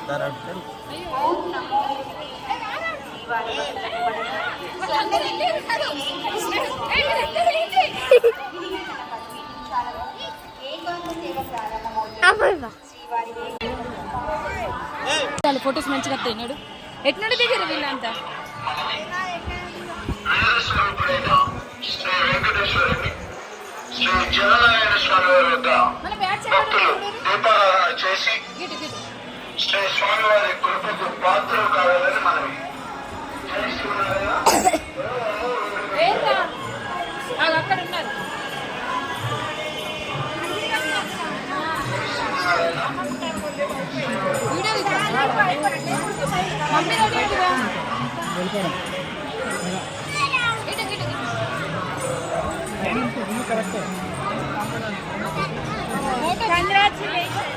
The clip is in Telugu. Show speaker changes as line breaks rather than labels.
చెప్తారంటారు.
ఫొటోస్ మంచిగా తిన్నాడు. ఎట్నుండి దిగారు వీళ్ళంతా?
శ్రీ స్వామివారి కృపకు పాత్రలు కావాలని మనవి.
అక్కడ ఉన్నారు.
Congratulations.